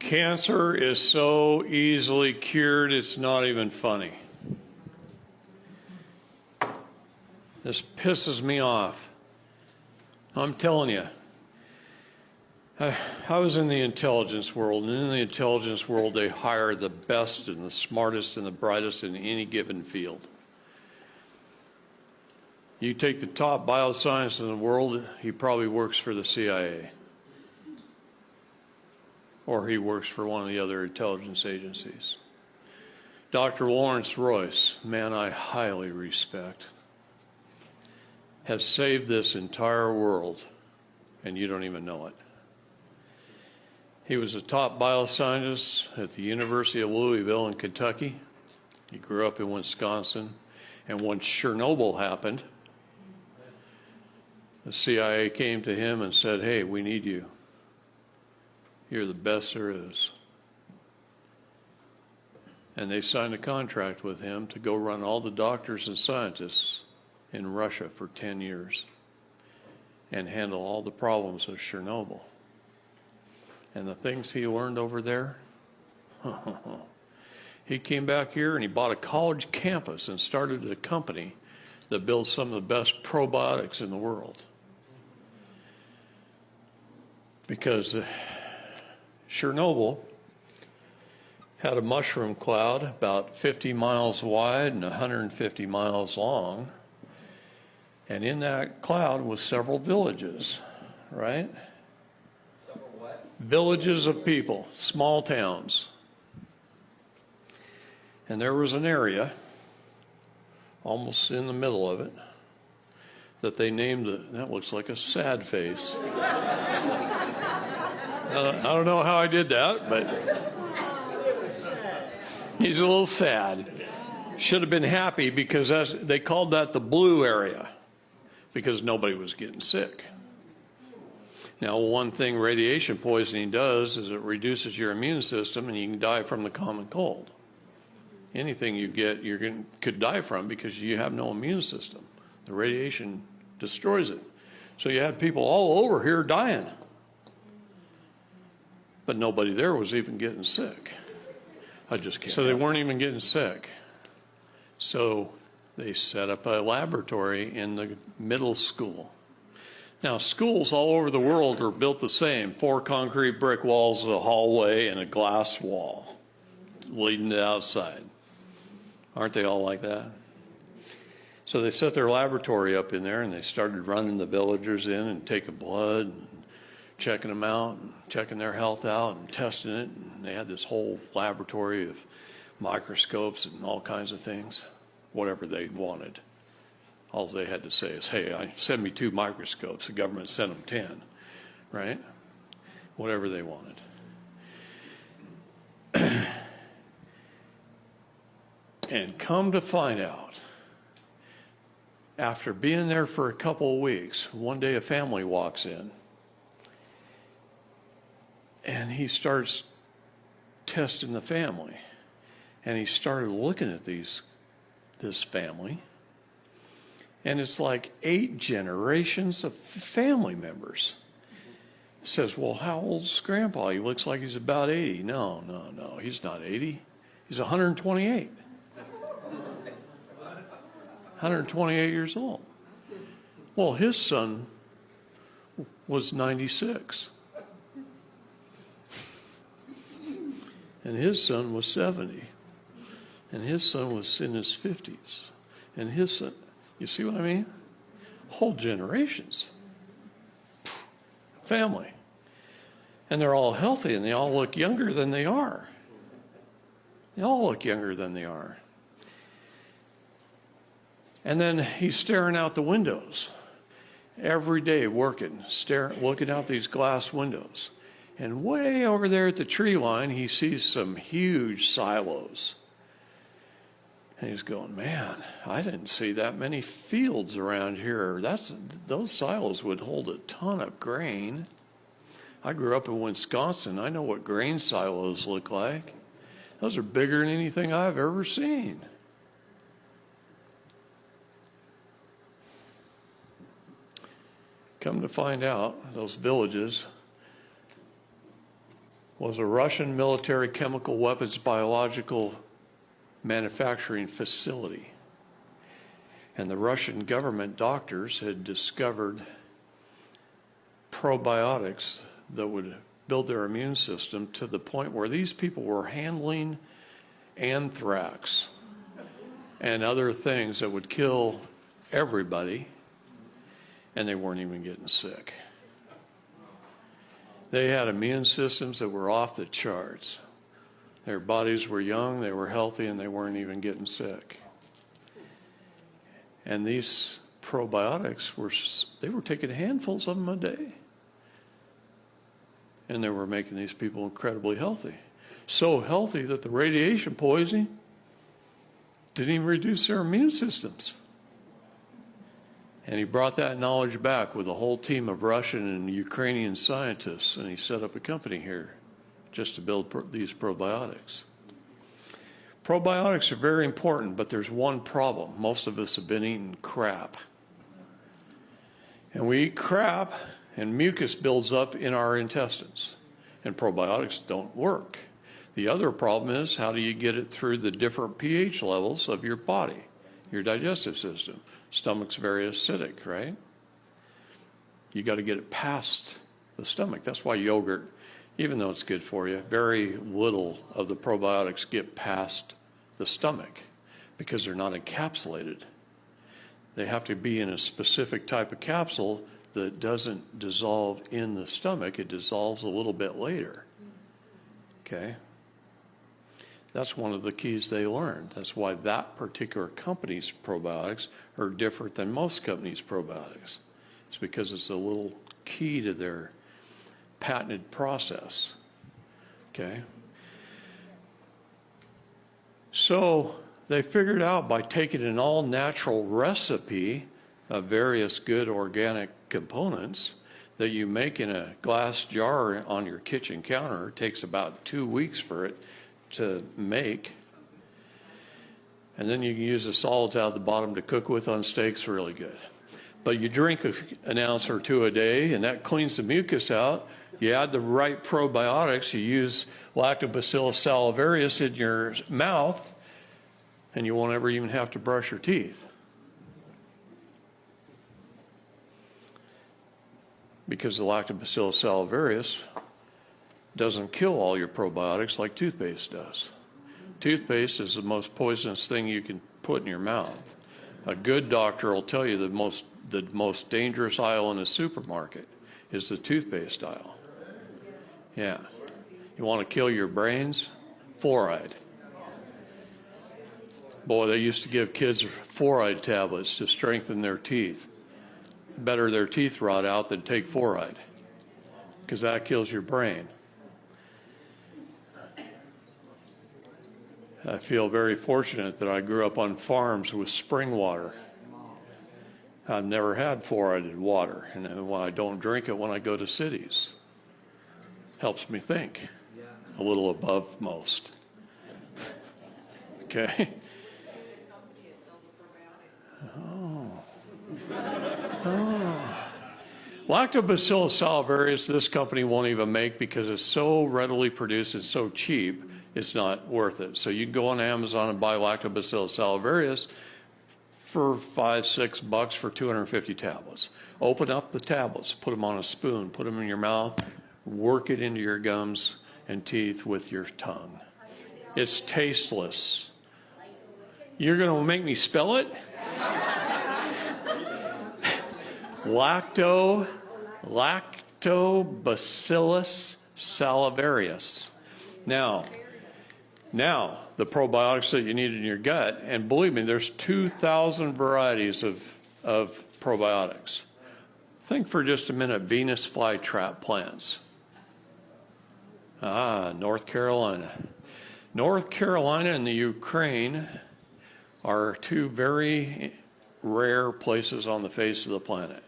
Cancer is so easily cured, it's not even funny. This pisses me off. I'm telling you. I was in the intelligence world, and in the intelligence world, they hire the best and the smartest and the brightest in any given field. You take the top bioscientist in the world, he probably works for the CIA. Or he works for one of the other intelligence agencies. Dr. Lawrence Royce, man I highly respect, has saved this entire world, and you don't even know it. He was a top bioscientist at the University of Louisville in Kentucky. He grew up in Wisconsin. And when Chernobyl happened, the CIA came to him and said, hey, we need you. You're the best there is. And they signed a contract with him to go run all the doctors and scientists in Russia for 10 years and handle all the problems of Chernobyl. And the things he learned over there, he came back here and he bought a college campus and started a company that builds some of the best probiotics in the world. Because Chernobyl had a mushroom cloud about 50 miles wide and 150 miles long. And in that cloud was several villages, right? Villages of people, small towns. And there was an area, almost in the middle of it, that they named, that looks like a sad face. I don't know how I did that, but he's a little sad. Should have been happy because they called that the blue area because nobody was getting sick. Now, one thing radiation poisoning does is it reduces your immune system and you can die from the common cold. Anything you get, could die from because you have no immune system. The radiation destroys it. So you had people all over here dying. But nobody there was even getting sick. I just can't. So they weren't even getting sick. So they set up a laboratory in the middle school. Now, schools all over the world are built the same. 4 concrete brick walls, a hallway, and a glass wall leading to outside. Aren't they all like that? So they set their laboratory up in there, and they started running the villagers in and taking blood and checking them out and checking their health out and testing it. And they had this whole laboratory of microscopes and all kinds of things, whatever they wanted. All they had to say is, hey, send me 2 microscopes. The government sent them 10, right? Whatever they wanted. And come to find out, after being there for a couple of weeks, one day a family walks in, and he starts testing the family. And he started looking at this family. And it's like 8 generations of family members. He says, well, how old's Grandpa? He looks like he's about 80. No, he's not 80. He's 128. 128 years old. Well, his son was 96. And his son was 70. And his son was in his 50s. And his son... You see what I mean? Whole generations. Family. And they're all healthy and they all look younger than they are. They all look younger than they are. And then he's staring out the windows every day working, looking out these glass windows. And way over there at the tree line, he sees some huge silos. And he's going, man, I didn't see that many fields around here. Those silos would hold a ton of grain. I grew up in Wisconsin. I know what grain silos look like. Those are bigger than anything I've ever seen. Come to find out, those villages was a Russian military chemical weapons biological manufacturing facility. And the Russian government doctors had discovered probiotics that would build their immune system to the point where these people were handling anthrax and other things that would kill everybody, and they weren't even getting sick. They had immune systems that were off the charts. Their bodies were young, they were healthy, and they weren't even getting sick. And these probiotics they were taking handfuls of them a day. And they were making these people incredibly healthy. So healthy that the radiation poisoning didn't even reduce their immune systems. And he brought that knowledge back with a whole team of Russian and Ukrainian scientists, and he set up a company here just to build these probiotics. Probiotics are very important, but there's one problem. Most of us have been eating crap. And we eat crap, and mucus builds up in our intestines, and probiotics don't work. The other problem is, how do you get it through the different pH levels of your body, your digestive system? Stomach's very acidic, right? You got to get it past the stomach. That's why yogurt, even though it's good for you, very little of the probiotics get past the stomach because they're not encapsulated. They have to be in a specific type of capsule that doesn't dissolve in the stomach. It dissolves a little bit later. Okay? That's one of the keys they learned. That's why that particular company's probiotics are different than most companies' probiotics. It's because it's a little key to their patented process. Okay? So they figured out by taking an all-natural recipe of various good organic components that you make in a glass jar on your kitchen counter. It takes about 2 weeks for it to make. And then you can use the solids out of the bottom to cook with on steaks really good. But you drink an ounce or two a day, and that cleans the mucus out. You add the right probiotics, you use Lactobacillus salivarius in your mouth, and you won't ever even have to brush your teeth. Because the Lactobacillus salivarius doesn't kill all your probiotics like toothpaste does. Toothpaste is the most poisonous thing you can put in your mouth. A good doctor will tell you the most dangerous aisle in a supermarket is the toothpaste aisle. Yeah. You want to kill your brains? Fluoride. Boy, they used to give kids fluoride tablets to strengthen their teeth. Better their teeth rot out than take fluoride, because that kills your brain. I feel very fortunate that I grew up on farms with spring water. I've never had fluoridated water, and when I don't drink it when I go to cities. Helps me think a little above most. Okay? Oh. Lactobacillus salivarius, this company won't even make because it's so readily produced, it's so cheap, it's not worth it. So you can go on Amazon and buy Lactobacillus salivarius for $5-6 for 250 tablets. Open up the tablets, put them on a spoon, put them in your mouth, work it into your gums and teeth with your tongue. It's tasteless. You're going to make me spell it? Lactobacillus salivarius. Now, the probiotics that you need in your gut, and believe me, there's 2,000 varieties of probiotics. Think for just a minute, Venus flytrap plants. North Carolina. North Carolina and the Ukraine are two very rare places on the face of the planet.